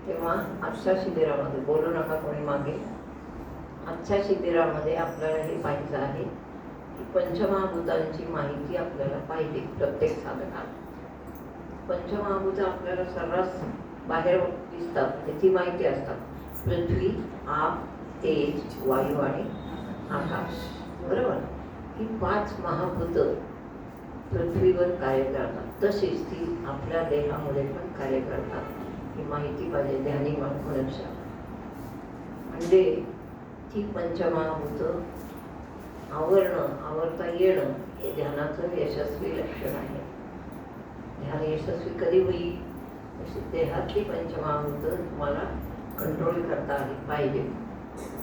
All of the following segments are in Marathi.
तेव्हा आजच्या शिबिरामध्ये बोलू नका कोणी मागे. आजच्या शिबिरामध्ये आपल्याला हे पाहिजे आहे की पंचमहाभूतांची माहिती आपल्याला पाहिजे. प्रत्येक साधकाला पंचमहाभूत आपल्याला सर्रास बाहेर दिसतात, त्याची माहिती असतात. पृथ्वी, आप, तेज, वायू आणि आकाश. बरोबर. ही 5 महाभूत पृथ्वीवर कार्य करतात, तशीच ती आपल्या देहामध्ये पण कार्य करतात. ही माहिती पाहिजे ध्यानी मनुष्य. म्हणजे ती पंचमहाभूत आवरता येणं हे ध्यानाचं यशस्वी लक्षण आहे. ध्यान यशस्वी कधी होईल? देहातली पंचमहाभूत तुम्हाला कंट्रोल करता आली पाहिजे.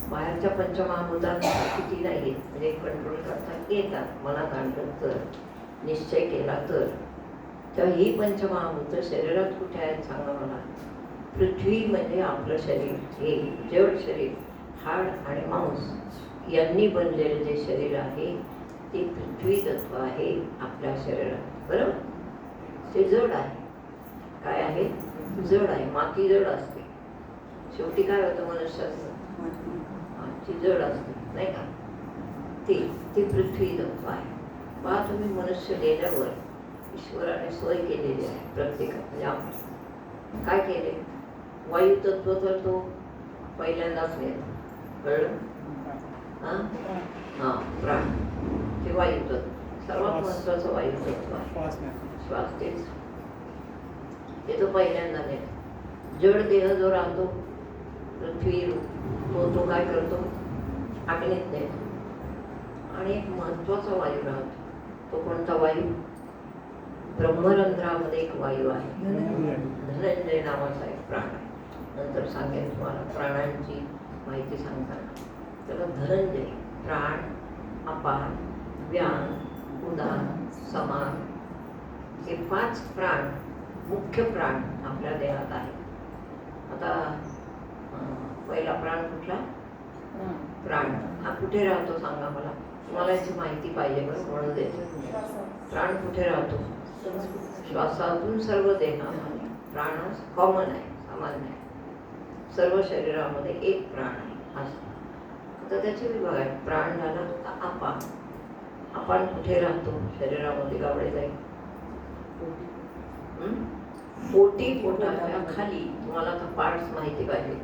बाहेरच्या पंचमहाभूतांना किती नाही म्हणजे कंट्रोल करता येतात, मनात आणलं तर, निश्चय केला तर. तेव्हा ही पंचमहाभूत शरीरात कुठे आहेत सांगा मला. पृथ्वी म्हणजे आपलं शरीर, हे जड शरीर, हाड आणि मांस यांनी बनलेलं जे शरीर आहे ते पृथ्वी तत्व आहे आपल्या शरीरात. बरोबर. ते जड आहे. काय आहे? जड आहे. माती जड असते. शेवटी काय होतं मनुष्याचं? माती जड असते नाही का. ते पृथ्वी तत्व आहे. पहा तुम्ही, मनुष्य गेल्यावर ईश्वराने सोय केलेली आहे प्रत्येकाला. म्हणजे आपण काय केले? वायू तत्व तर तो पहिल्यांदाच मिळतो. कळलं? प्राण ते वायू तत्व सर्वात महत्वाचं वायू तत्व आहे. श्वास तेच ते तो पहिल्यांदा नाही. जड देह जो राहतो पृथ्वी तो काय करतो? अग्नीत नेतो. आणि एक महत्वाचा वायू राहतो. तो कोणता वायू? ब्रह्मरंध्रामध्ये एक वायू आहे, धनंजय नावाचा एक प्राण आहे. नंतर सांगेन तुम्हाला प्राणांची माहिती सांगताना. त्याला धनंजय, प्राण, अपान, व्यान, उदान, समान हे 5 प्राण मुख्य प्राण आपल्या देहात आहे. आता पहिला प्राण कुठला? प्राण. हा कुठे राहतो सांगा मला. तुम्हाला याची माहिती पाहिजे बरं, म्हणून देते. प्राण कुठे राहतो? श्वासातून सर्व देहामध्ये प्राण कॉमन आहे, सामान्य आहे. सर्व शरीरामध्ये एक प्राण आहे असं. आता त्याचे विभाग आहेत. प्राण झाला अपान. अपान कुठे राहतो शरीरामध्ये? गावडे जाईल. पोटी, पोटाच्या खाली. तुम्हाला आता पार्ट्स माहिती पाहिजे.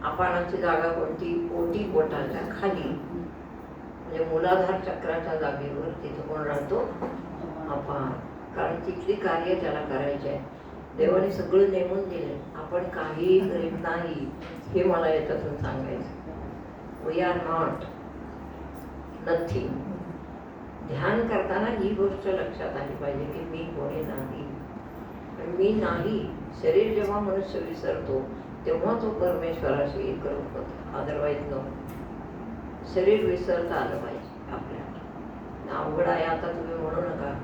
अपानाची जागा कोणती? पोटी, पोटाच्या खाली. म्हणजे मूलाधार चक्राच्या जागेवर तिथं कोण राहतो? अपान. कारण तिथली कार्य त्याला करायची आहे. देवाने सगळं नेमून दिले, आपण काहीही करीत नाही हे मला याच्यातून सांगायचं. We are not nothing. ध्यान करताना ही गोष्ट लक्षात आली पाहिजे की मी कोणी नाही. मी नाही. शरीर जेव्हा मनुष्य विसरतो तेव्हा तो परमेश्वराशी एकरूप होतो. Otherwise no. शरीर विसरता आलं पाहिजे आपल्याला. अवघड आहे. आता तुम्ही म्हणू नका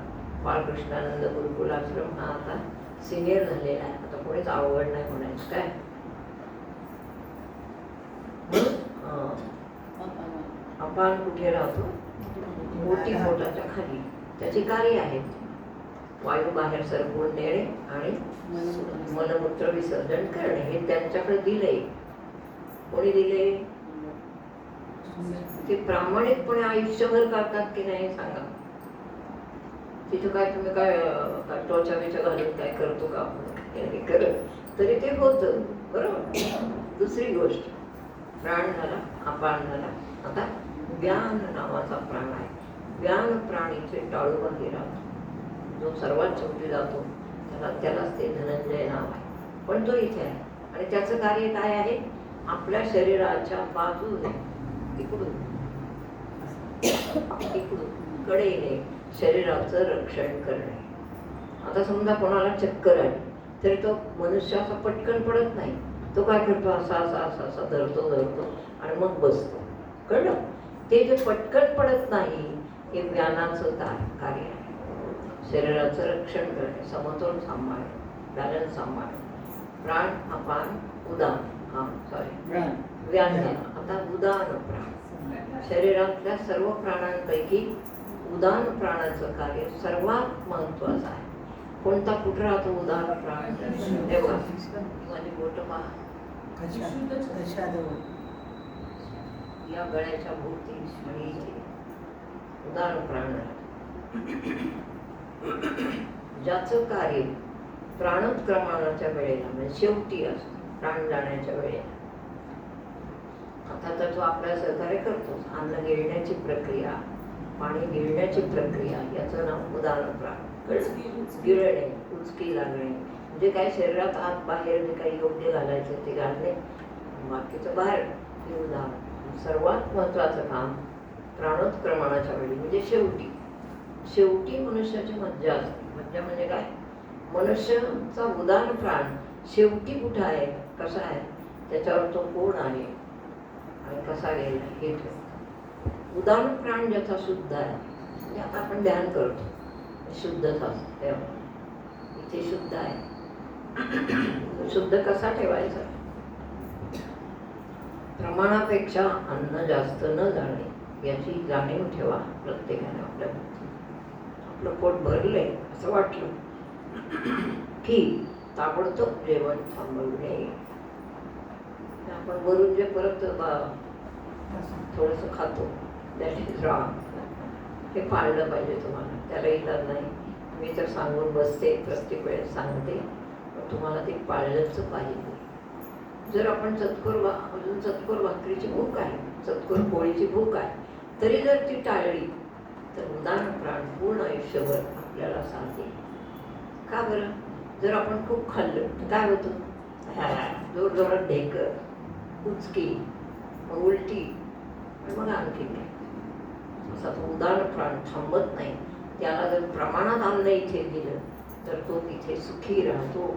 बाळकृष्णानंद गुरुकुल आश्रम हा आता सिनियर झालेला आहे, आता कोणीच अवघड नाही म्हणायचं. काय अपान कुठे राहतो? पोटी, पोटाच्या खाली. त्याची कार्य आहेत. वायू बाहेर सरकवून नेणे आणि मलमूत्र विसर्जन करणे हे त्यांच्याकडे दिलंय. कोणी दिले? ते प्रामाणिकपणे आयुष्यभर करतात की नाही सांगा. तिथं काय तुम्ही काय टोचा बिचा घालून काय करतो का आपण करत तरी ते होतं. बरोबर. दुसरी गोष्ट, प्राण झाला, अपान झाला. आता व्यान नावाचा प्राण आहे. व्यान प्राणीचे टाळू बाहेर राहतो, जो सर्वात शेवटी जातो त्यालाच ते धनंजय नाव आहे. पण तो इथे आहे आणि त्याचं कार्य काय आहे? आपल्या शरीराच्या बाजूने इकडून कडेने शरीराचं रक्षण करणे. आता समजा कोणाला चक्कर आली तरी तो मनुष्य असा पटकन पडत नाही. तो काय करतो? असा असा असा असा धरतो आणि मग बसतो. कळलं? ते जे पटकन पडत नाही हे व्यानाचं कार्य आहे. शरीराचं रक्षण करणे, समतोल सांभाळणे, बॅलन्स सांभाळणे. प्राण, अपान, उदान. व्यान. आता उदान प्राण. शरीरातल्या सर्व प्राणांपैकी उदान प्राणाचं कार्य सर्वात महत्वाचं आहे. कोणता कुठं राहतो उदाहरण प्राण? हे बघा माझी बोट पहा, या गळ्याच्या भोवती आणि इथे उदाहरण प्राण राहतो, ज्याचं कार्य प्राणोत्क्रमणाच्या वेळेला म्हणजे शेवटी असतं, प्राण जाण्याच्या वेळेला. आता तर तो आपल्या सहकार्य करतो, अन्न गिळण्याची प्रक्रिया, पाणी गिळण्याची प्रक्रिया, याचं नाव उदाहरण प्राण. गिळणे, उचकी लागणे, म्हणजे काय शरीरात आत बाहेर जे काही योग्य घालायचं ते घालणे, बाकीचं बाहेर, हे उदाहरण. सर्वात महत्वाचं काम प्राणोत्क्रमणाच्या वेळी म्हणजे शेवटी. शेवटी मनुष्याची मज्जा असते. मज्जा म्हणजे काय? मनुष्याचा उदाहरण प्राण शेवटी कुठं आहे, कसा आहे, त्याच्यावर तो कोण आहे आणि कसा गेला हे ठेवतो. उदाहरण प्राण ज्याचा शुद्ध आहे, म्हणजे आता आपण ध्यान करतो शुद्धच असतं, तेव्हा इथे शुद्ध आहे. शुद्ध कसा ठेवायचा? प्रमाणापेक्षा अन्न जास्त न जाणे याची जाणीव ठेवा प्रत्येकाने आपल्या. आपलं पोट भरलंय असं वाटलं की ताबडतोब जेवण थांबवणे. आपण वरून जे परत थोडंसं खातो त्याची हे पाळलं पाहिजे तुम्हाला. त्याला इलाज नाही, मी तर सांगून बसते, प्रत्येक वेळेस सांगते, पण तुम्हाला ते पाळलंच पाहिजे. जर आपण अजून चतकोर भाकरीची भूक आहे, चतकोर पोळीची भूक आहे, तरी जर ती टाळली तर उदाहरण प्राण पूर्ण आयुष्यभर आपल्याला सांगते. का बरं? जर आपण खूप खाल्लं तर काय होतं? जोरजोरात ढेकर, उचकी, मग उलटी, मग आणखी काय. असा तो उदाहरण प्राण थांबत नाही. त्याला जर प्रमाणात अन्न इथे दिलं तर तो तिथे सुखी राहतो.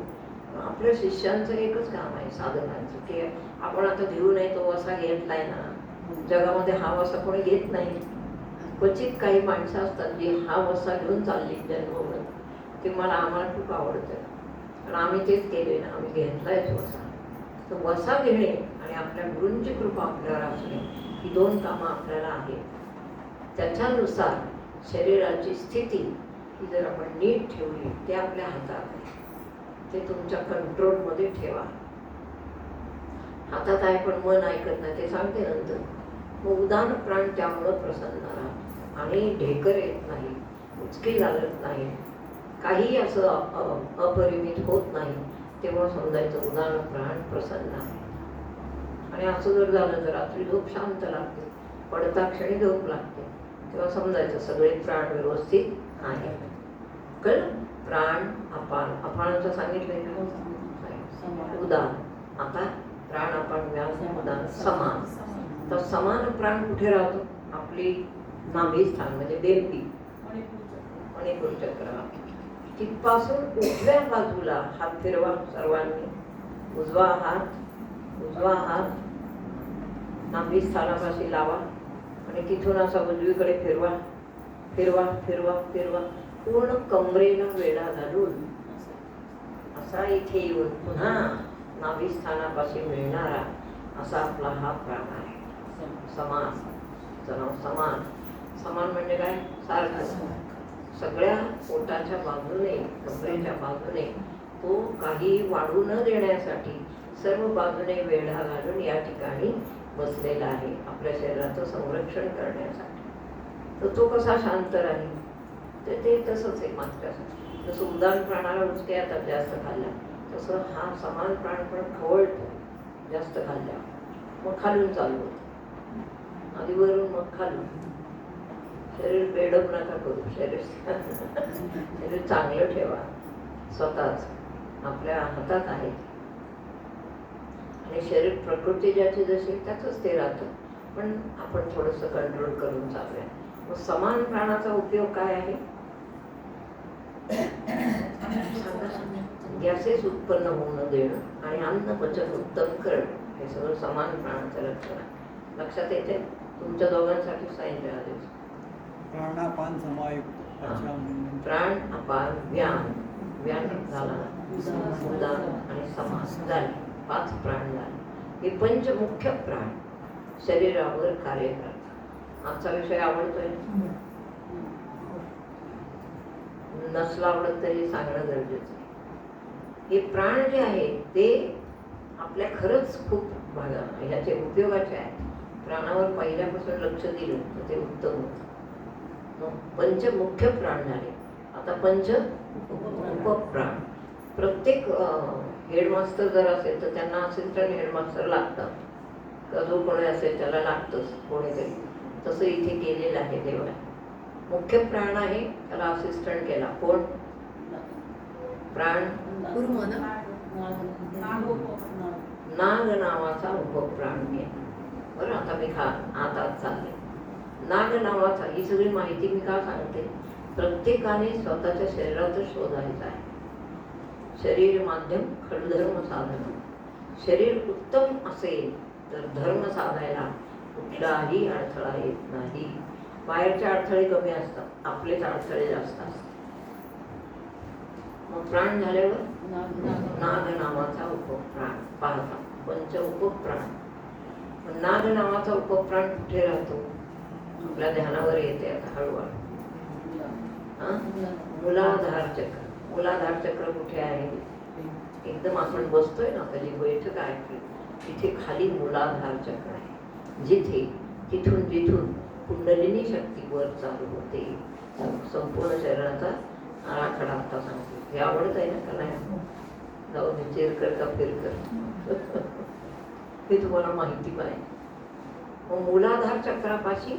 आपल्या शिष्यांचं एकच काम आहे साधकांचं, की आपण आता घेऊ नये तो वसा घेतलाय ना, जगामध्ये हा वसा कोणी घेत नाही. क्वचित काही माणसं असतात जी हा वसा घेऊन चालली जन्मभर. ते आम्हाला खूप आवडतं, कारण आम्ही तेच केले ना, आम्ही घेतलायच वसा. तर वसा घेणे आणि आपल्या गुरूंची कृपा आपल्यावर असणे ही दोन कामं आपल्याला आहेत. त्याच्यानुसार शरीराची स्थिती ही जर आपण नीट ठेवली, ते आपल्या हातात आहे, ते तुमच्या कंट्रोलमध्ये ठेवा. हातात आहे पण मन ऐकत नाही, ते सांगते नंतर. मग उदाहरण प्राण त्यामुळं प्रसन्न राहत आणि ढेकर येत नाही, उचकी लागत नाही, काही असं अपरिमित होत नाही. तेव्हा समजायचं उदाहरण प्राण प्रसन्न आहे. आणि असं जर झालं तर रात्री झोप शांत लागते, पडता क्षणी झोप लागते, तेव्हा समजायचं सगळे प्राण व्यवस्थित आहे. कळलं? प्राण अपान, अपानाचं सांगितलंय का? उदान. आता प्राण अपान व्यास उदान समान. तर समान प्राण कुठे राहतो? आपली नाभिस्थान म्हणजे बेंबी, मणिपूर चक्र. तिथपासून उजव्या बाजूला हात फिरवा सर्वांनी. उजवा हात नाभिस्थानापाशी लावा आणि तिथून असा उजवीकडे फिरवा फिरवा फिरवा फिरवा, पूर्ण कमरेला वेढा घालून असा इथे येऊन पुन्हा नाभिस्थानापाशी मिळणारा असा आपला हा प्राण आहे. समान. समान समान म्हणजे काय? सारखं. सगळ्या पोटाच्या बाजूने, कमरेच्या बाजूने तो काही वाढू न देण्यासाठी सर्व बाजूने वेढा घालून या ठिकाणी बसलेला आहे, आपल्या शरीराचं संरक्षण करण्यासाठी. तर तो कसा शांत राहील? तर ते तसंच आहे. मात्र जसं उदान प्राणाला उचक्या येतात जास्त खाल्ल्या, तसं हा समान प्राण पण खवळतो जास्त खाल्ल्या, मग खालून चालू होतं. आधी वरून मग खालून. शरीर बेडप नका करू, शरीर चांगलं ठेवा स्वतःच, आपल्या हातात आहे. आणि शरीर प्रकृती ज्याची जशी त्याचंच ते राहतं, पण आपण थोडंसं कंट्रोल करून चालूया. मग समान प्राणाचा उपयोग काय आहे? गॅसेस उत्पन्न होऊ न देणं आणि अन्न पचन उत्तम करणं, हे सगळं समान प्राणाचं लक्षण आहे. लक्षात येते? तुमच्या दोघांसाठी सांगितलं आधीच. प्राणापान समायुक्त. प्राण अपान व्यान. व्यान झाला, उदान आणि समान झाले, 5 प्राण झाले. हे पंचमुख्य प्राण शरीरावर कार्य करतात. आजचा विषय आवडतोय? नसलं आवडत तरी सांगणं गरजेचं आहे. हे प्राण जे आहे ते आपल्या खरंच खूप ह्याचे उपयोगाचे आहे. प्राणावर पहिल्यापासून लक्ष दिलं तर ते उत्तम होतं. पंच मुख्य प्राण झाले, आता पंच उपप्राण. प्रत्येक हेडमास्टर जर असेल तर त्यांना असिस्टंट हेडमास्टर लागतात, का जो कोणी असेल त्याला लागतंच कोणीतरी. तसं इथे केलेलं आहे देवाने. मुख्य प्राण आहे, त्याला असिस्टंट केला कोण? प्राण नाग नावाचा उपप्राण घ्या. बरं, आता मी आता चालले. नाग नावाचा, ही सगळी माहिती मी का सांगते? प्रत्येकाने स्वतःच्या शरीरातच शोधायचं आहे. शरीर माध्यम खडधर्म साधन. शरीर उत्तम असेल तर धर्म साधायला कुठलाही अडथळा येत नाही. बाहेरचे अडथळे कमी असतात, आपलेच अडथळे जास्त असतात. मग प्राण झाल्यावर नाग नावाचा उपप्राण पाहता. पंच उपप्राण. नाग नावाचा उपप्राण कुठे राहतो? आपल्या ध्यानावर येते आता हळूहळू. मूलाधार चक्र. मूलाधार चक्र कुठे आहे? एकदम आपण बसतोय ना, कधी बैठक आहे तिथे खाली मूलाधार चक्र आहे, जिथे जिथून कुंडलिनी शक्ती वर चालू होते. संपूर्ण शरीराचा आराखडा आता सांगते. हे आवडत आहे ना का नाही? जाऊ दे, चेरकर का फिरकर हे तुम्हाला माहिती पाहिजे. मग मूलाधार चक्रापाशी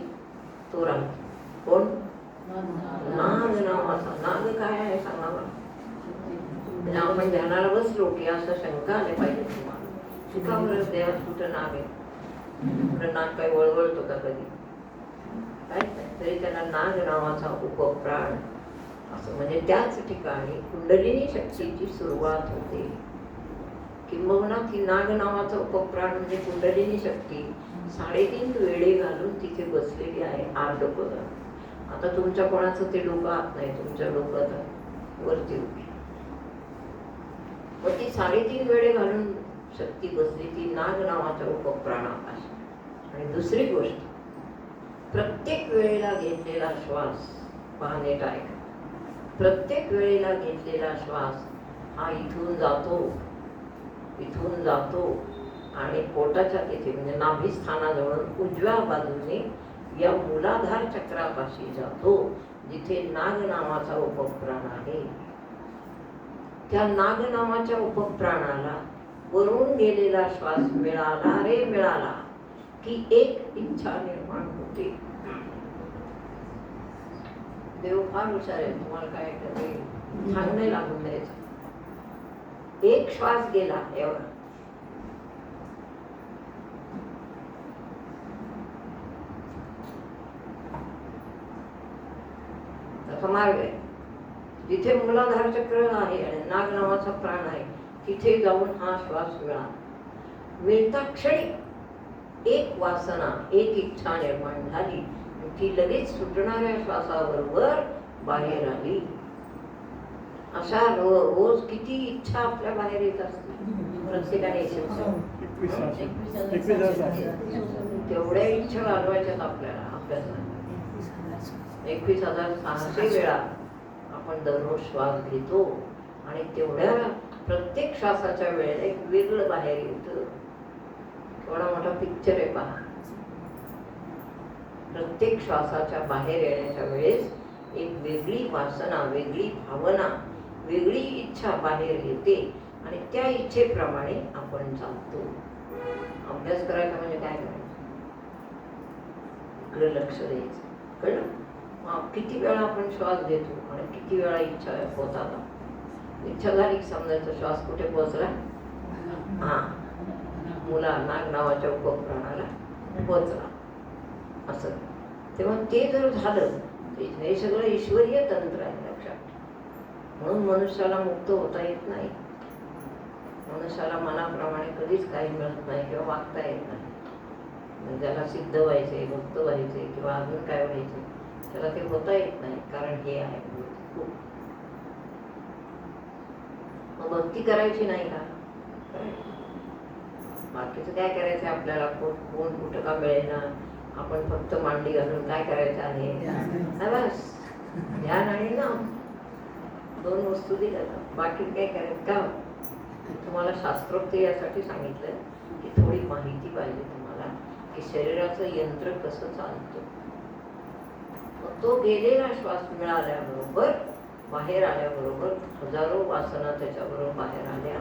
तो राहतो कोण? नाग नावाचा. नाग काय आहे सांगा मला. म्हणजे आपण ध्यानाला बसलो की असं शंका आले पाहिजे तुम्हाला, शिका बरं देवात कुठं नाग आहे? कुठं नाग काय वळवळतो का कधी? काय तरी त्याला नाग नावाचा उपप्राण असं. म्हणजे त्याच ठिकाणी कुंडलिनी शक्तीची सुरुवात होते. किंबहुना ती नाग नावाचा उपप्राण म्हणजे कुंडलिनी शक्ती 3.5 वेळे घालून तिथे बसलेली आहे. आत डोकं घालून. आता तुमच्या कोणाचं ते डोकं आत नाही, तुमच्या डोकं वरती उभी. मग ती 3.5 वेळे घालून शक्ती बसली, ती नाग नावाच्या उपप्राणापाशी. आणि दुसरी गोष्ट, प्रत्येक वेळेला घेतलेला श्वास पाहणे टाळा. प्रत्येक वेळेला घेतलेला श्वास हा इथून जातो आणि पोटाच्या तिथे म्हणजे नाभिस्थानाजवळ उजव्या बाजूने या मूलाधार चक्रापाशी जातो, जिथे नाग नावाचा उपप्राण आहे. त्या नाग नावाच्या उपप्राणाला वरून गेलेला श्वास मिळाला रे मिळाला की एक इच्छा निर्माण होते. देव फार हुशार आहे, तुम्हाला काय सांगणे लागून द्यायचं. एक श्वास गेला एवढा, तसा मार्ग आहे. जिथे मूलाधार चक्र आहे आणि नाग नावाचा प्राण आहे तिथे जाऊन हा श्वास मिळता क्षणी एक वासना, एक इच्छा निर्माण झाली. ती लगेच सुटणाऱ्या श्वासाबरोबर बाहेर आली. अशा रोज किती इच्छा आपल्या बाहेर येत असते प्रत्येकाने. 21,000 तेवढ्या इच्छा घालवायच्यात आपल्याला अभ्यासात. 21,600 वेळा आपण दररोज श्वास घेतो आणि तेवढ्या प्रत्येक श्वासाच्या वेळेला एक वेगळं बाहेर येतं. केवढा मोठा पिक्चर आहे पहा. प्रत्येक श्वासाच्या बाहेर येण्याच्या वेळेस एक वेगळी वासना, वेगळी भावना, वेगळी इच्छा बाहेर येते आणि त्या इच्छेप्रमाणे आपण चालतो. अभ्यास करायचा म्हणजे काय करायचं? इकडे लक्ष द्यायचं. कळलं? किती वेळा आपण श्वास घेतो आणि किती वेळा इच्छा होतात. इच्छा झाली समजायचं श्वास कुठे पोहोचला? हा, नाग नावाच्या उपप्राणाला पोहोचला असं. तेव्हा ते जर झालं, हे सगळं ईश्वरीय तंत्र आहे लक्षात. म्हणून मनुष्याला मुक्त होता येत नाही. मनुष्याला मनाप्रमाणे कधीच काही मिळत नाही किंवा वागता येत नाही. ज्याला सिद्ध व्हायचे, भक्त व्हायचे किंवा अजून काय व्हायचे, त्याला ते होता येत नाही. कारण हे आहे मग भक्ती करायची नाही का? बाकीचं काय करायचं आपल्याला? कोण कुठं का मिळेना, आपण फक्त मांडी घालून काय करायचं आहे? बस ध्यान आणि नाम. 2 वस्तू दिल्या ना, बाकी काय करायचं का? तुम्हाला शास्त्रोक्त यासाठी सांगितलं की थोडी माहिती पाहिजे तुम्हाला की शरीराचं यंत्र कसं चालतं. मग तो गेलेला श्वास मिळाल्याबरोबर बाहेर आल्याबरोबर हजारो वासना त्याच्याबरोबर बाहेर आल्या.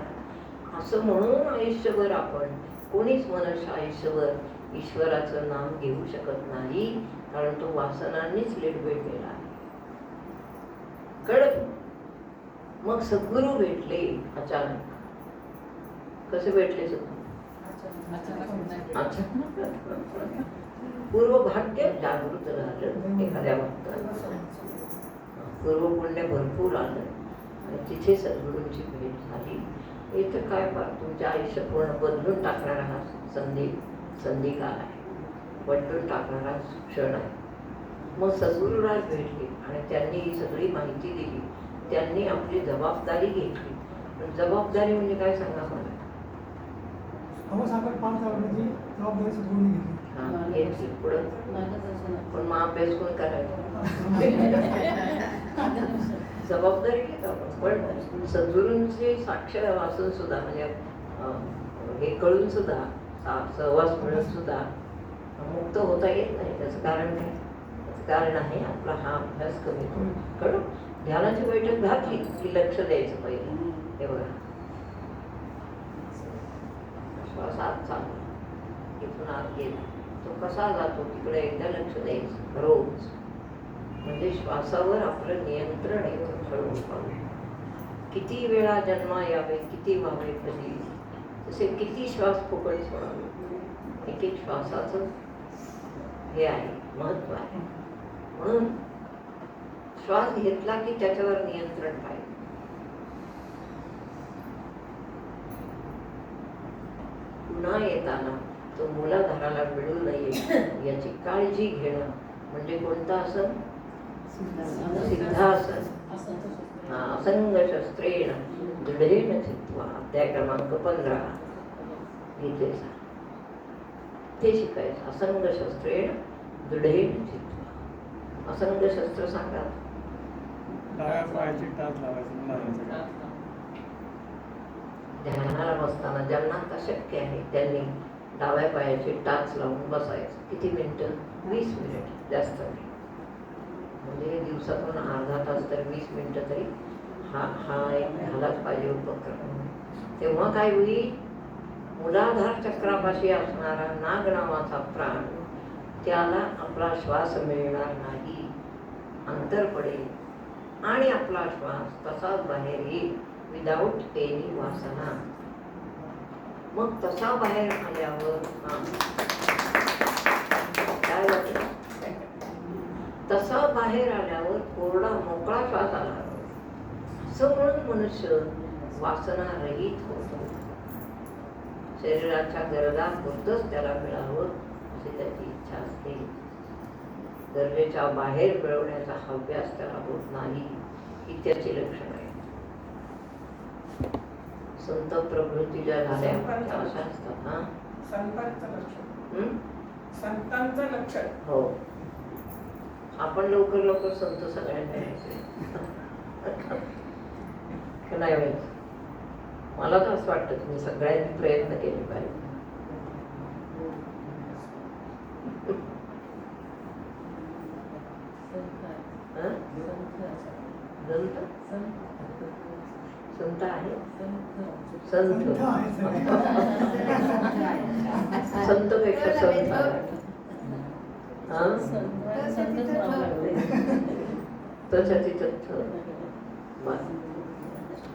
असं म्हणून आयुष्यभर आपण कोणीच मनुष्य आयुष्यभर ईश्वराचं नाम घेऊ शकत नाही, कारण तो वासनांनीच लिडबिडलेला आहे. कळत? मग सद्गुरू भेटले अचानक. कसे भेटले सद्गुरू? पूर्वभाग्य जागृत झालं एखाद्या भक्ताला, पूर्वपुण्य भरपूर आलं आणि तिथे सद्गुरूंची भेट झाली. इथं काय फार तुमच्या आयुष्य पूर्ण बदलून टाकणारा हा संधी काळ आहे, बदलून टाकणारा क्षण आहे. मग सद्गुरूराज भेटले आणि त्यांनी ही सगळी माहिती दिली. त्यांनी आपली जबाबदारी घेतली. पण जबाबदारी म्हणजे काय सांगा मला? घेतली पुढं. पण मग अभ्यास कोण करायचा? जबाबदारी घेतो आपण. पण सद्गुरूंची साक्ष वाचून सुद्धा म्हणजे हे कळून सुद्धा सहवास मिळून सुद्धा मुक्त होता येत नाही. त्याचं कारण काय? त्याचं कारण आहे आपला हा अभ्यास कमी कळून. ध्यानाची बैठक घातली की लक्ष द्यायचं पहिलं. हे बघा, श्वास आत चालू, इथून आत गेला, तो कसा जातो तिकडे एकदा लक्ष द्यायचं रोज. म्हणजे श्वासावर आपलं नियंत्रण येतं हळूहळू. किती वेळा जन्मा यावे, किती व्हावे कधी, तसे किती श्वास फुकट सोडावे, एक एक श्वासाचं हे आहे, महत्व आहे. म्हणून श्वास घेतला की त्याच्यावर नियंत्रण पाहिजे. पुन्हा येताना तो मूलाधाराला मिळू नये याची काळजी घेणं म्हणजे कोणतं आसन? सिद्धासन. असंग शस्त्रेण दृढेन चित्वा, अध्याय क्रमांक 15 गीतेचा. ते शिकायचं. असंग शस्त्रेण दृढेन चित्वा. असंग शस्त्र सांगा. डाव्या पायाची टाच लावायची. ध्यानाला बसताना ज्यांना आता शक्य आहे त्यांनी डाव्या पायाची टाच लावून बसायचं. किती मिनिटं? 20 मिनिट, जास्त नाही. म्हणजे दिवसातून अर्धा तास तर 20 मिनिटं तरी हा एक झालाच पाहिजे उपक्रम. तेव्हा काय होईल? मूलाधार चक्रापाशी असणारा नाग नावाचा प्राण, त्याला आपला श्वास मिळणार नाही, अंतर पडेल आणि आपला श्वास तसाच बाहेर येईल विदाऊट एनी वासना. मग तसा बाहेर आल्यावर काय वाटतं? तसा बाहेर आल्यावर कोरडा मोकळा श्वास आला. असं म्हणून मनुष्य वासना रहित होतो. शरीराच्या गरजा पुरतच त्याला मिळावं अशी त्याची इच्छा असते. गरजेच्या बाहेर मिळवण्याचा हव्यास त्याला होत नाही. ही त्याची लक्षण आहे. संत प्रवृत्ती ज्या झाल्या त्या अशा असतात. हा, संतांचं लक्षण. हो, आपण लवकर संत सगळ्यांना नाही माहिती. मला तर असं वाटतं तुम्ही सगळ्यांनी प्रयत्न केले पाहिजे. संत आहे. संत पेक्षा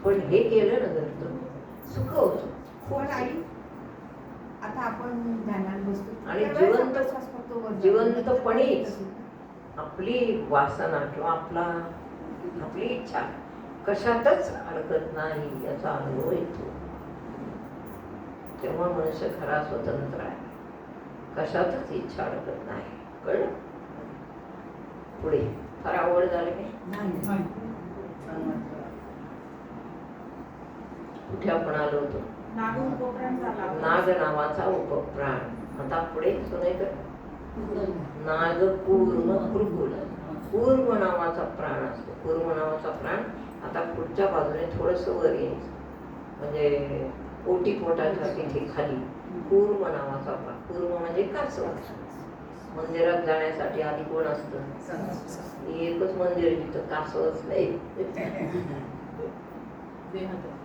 पण हे केलं ना जर तर सुख होतं. पण आई आता आपण ध्यानात बसतो आणि जिवंतपणीच आपली वासना किंवा आपली इच्छा कशातच अडकत नाही याचा अनुभव येतो. तेव्हा मनुष्य खरा स्वतंत्र आहे. कशातच इच्छा अडकत नाही. कळलं? पुढे फार आवड झाली काय? कुठे आपण आलो होतो? नाग नावाचा उपप्राण. आता पुढे सुनेकर नाग कूर्म कृकुल. कूर्म नावाचा प्राण असतो. कूर्म नावाचा प्राण आता पुढच्या बाजूने थोडंसं वर यायचं, म्हणजे ओटी पोटाच्या तिथे खाली कूर्म नावाचा कूर्म म्हणजे कासव. मंदिरात जाण्यासाठी आधी कोण असतं? एकच मंदिर जिथं कासवच नाही.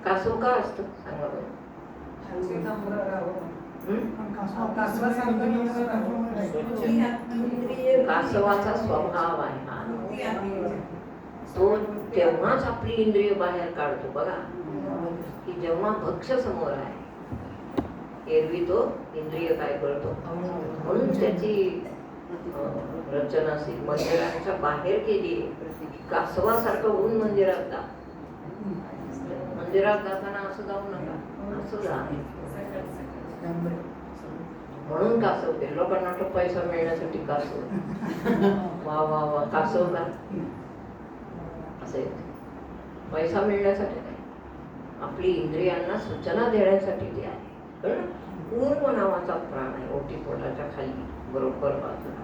कासव का असतं सांगा बरं? कासवाचा स्वभाव आहे हा. तो तेव्हाच आपली इंद्रिय बाहेर काढतो बघा, की जेव्हा भक्ष समोर आहे. एरवी तो इंद्रिय काय करतो, म्हणून त्याची रचना अशी मंदिराच्या बाहेर केली. कासवासारखं होऊन मंदिरात जा. मंदिरात जाताना असं जाऊ नका, असं जा. म्हणून कासव ते लोकांना वाटतं पैसा मिळण्यासाठी कासव. वा वा वा, कासव का असे पैसा मिळण्यासाठी नाही, आपली इंद्रियांना सूचना देण्यासाठी ते आहे. कळलं? कूर्म नावाचा प्राण आहे ओटीपोटाच्या खाली बरोबर बाजूला.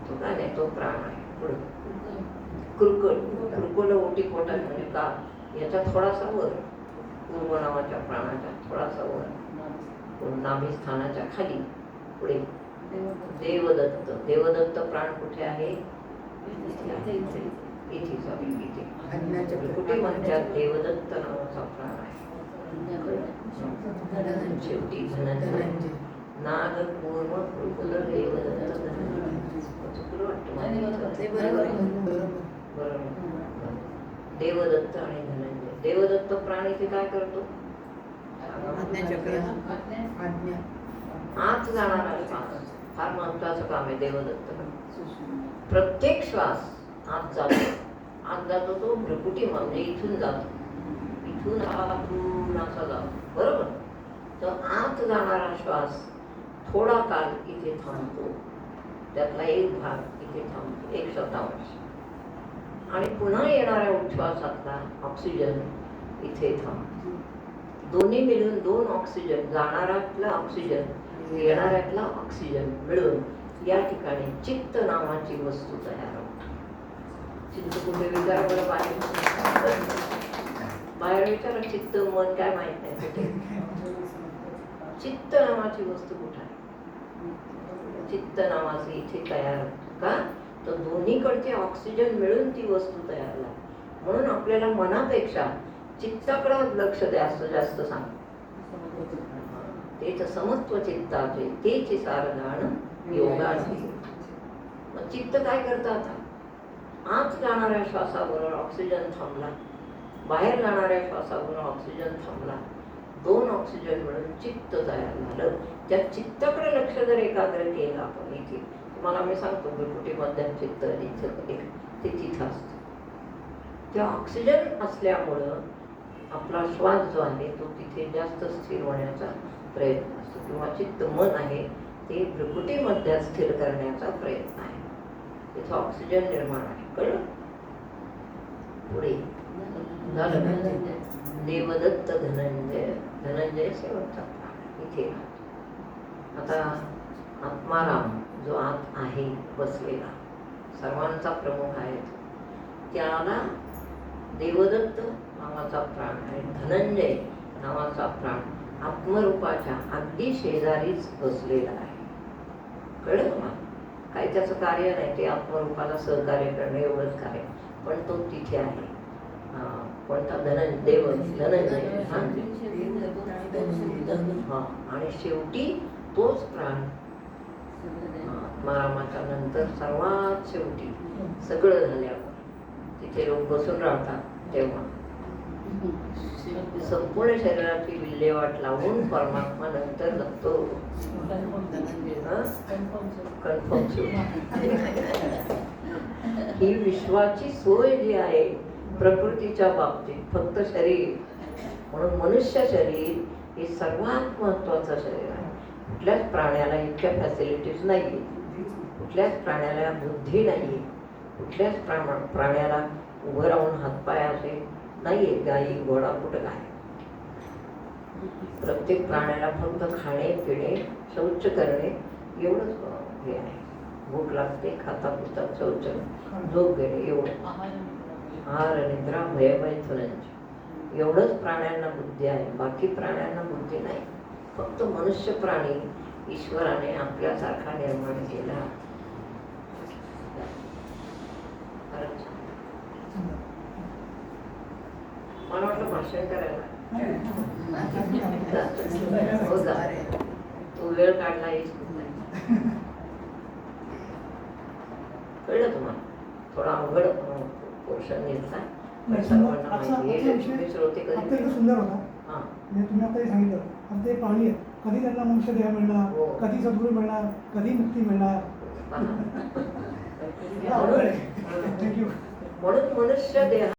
तो काय नाही, तो प्राण आहे. पुढे कुरकुल ओटीपोटात म्हणजे का याच्या थोडासा वर, कूर्म नावाच्या प्राणाच्या थोडासा वर, नाभिस्थानाच्या खाली. पुढे देवदत्त. देवदत्त प्राण कुठे आहे? इथे कुठे म्हणतात? देवदत्त नावाचा प्राण आहे. शेवटी धनंजय. नाग कूर्म कुरकुल देवदत्त धनंजय. चुकलं वाटतं बरोबर. देवदत्त आणि धनंजय. देवदत्त प्राण इथे काय करतो? आत जाणारा श्वास फार महत्वाचं काम आहे देवदत्त. प्रत्येक श्वास आत जातो. आत जातो तो भ्रकुटी म्हणजे इथून जातो, इथून आतून असा जातो बरोबर. तर आत जाणारा श्वास थोडा काल इथे थांबतो, त्यातला एक भाग इथे थांबतो, 1/7, आणि पुन्हा येणाऱ्या उच्छ्वासातला ऑक्सिजन इथे थांबतो. दोन्ही मिळून 2 ऑक्सिजन, जाणाऱ्यातला ऑक्सिजन येणाऱ्यातला ऑक्सिजन मिळून या ठिकाणी चित्त नावाची वस्तू तयार होते. चित्त कुठे विचारा बरं? बाहेर विचारा. चित्त मन काय माहित नाही कुठे. चित्त नावाची वस्तू कुठे आहे? चित्त नावाची इथे तयार होते का? तर दोन्हीकडचे ऑक्सिजन मिळून ती वस्तू तयार झाली. म्हणून आपल्याला मनापेक्षा चित्ताकडे लक्ष जास्त सांग. तेच समत्व चित्ताचे तेच सारदान योगाचे. मग चित्त काय करतं? आता आत जाणाऱ्या श्वासाबरोबर ऑक्सिजन थांबला, बाहेर जाणाऱ्या श्वासाबरोबर ऑक्सिजन थांबला, 2 ऑक्सिजन मिळून चित्त तयार झालं. त्या चित्ताकडे लक्ष जर एकाग्र केलं आपण इथे, तुम्हाला मी सांगतो भ्रकुटी मध्यम चित्त ते तिथं असतं. त्या ऑक्सिजन असल्यामुळं आपला श्वास जो आहे तो तिथे जास्त स्थिर होण्याचा प्रयत्न असतो, किंवा चित्त मन आहे ते भ्रकुटी मध्ये स्थिर करण्याचा प्रयत्न आहे. तिथं ऑक्सिजन निर्माण आहे. कळलं? पुढे झालं. देवदत्त धनंजय. धनंजय शेवटचा प्राण इथे. आता आत्माराम जो आत आहे बसलेला, सर्वांचा प्रमुख आहे, त्याला देवदत्त नावाचा प्राण आणि धनंजय नावाचा प्राण आत्मरूपाच्या अगदी शेजारीच बसलेला आहे. कळलं मला? काही त्याचं कार्य नाही, ते आत्मरूपाला सहकार्य करणं एवढंच कार्य, पण तो तिथे आहे. कोणता? धनंजय. आणि शेवटी तोच प्राण आत्मारामाच्या नंतर सर्वात शेवटी सगळं झाल्यावर तिथे लोक बसून राहतात तेव्हा संपूर्ण शरीराची विल्हेवाट लावून परमात्मा नंतर जगतो. कन्फर्म. ही विश्वाची सोय जी आहे प्रकृतीच्या बाबतीत, फक्त शरीर म्हणून मनुष्य शरीर हे सर्वात महत्वाचं शरीर आहे. कुठल्याच प्राण्याला इतक्या फॅसिलिटीज नाही, कुठल्याच प्राण्याला बुद्धी नाही, कुठल्याच प्राण्याला उभं राहून हातपाय असे नाहीये. गाई घोडा कुठं काय? प्रत्येक प्राण्याला फक्त खाणे पिणे शौच करणे एवढंच हे आहे. भूक लागते, खाता पितात, शौच, झोप घेणे एवढं. आहार निद्रा भयमैथुनंच एवढंच प्राण्यांना बुद्धी आहे. बाकी प्राण्यांना बुद्धी नाही. फक्त मनुष्य प्राणी ईश्वराने आपल्यासारखा निर्माण केला. खरंच. मला वाटलं भाषण करायला हो जा. तू वेळ काढला हेच खूप नाही. कळलं तुम्हाला? थोडा अवघड पोर्शन घेतला पण सर्वांना माहिती आहे. लक्ष्मी श्रोते अत्यंत कधी सुंदर होता. हां म्हणजे तुम्ही आता हे सांगितलं आता ते पाणी आहे. कधी त्यांना मनुष्य देह मिळणार, हो. कधी सद्गुरू मिळणार, कधी मुक्ती मिळणार. पहा. अवघड आहे. थँक्यू. म्हणून मनुष्य देह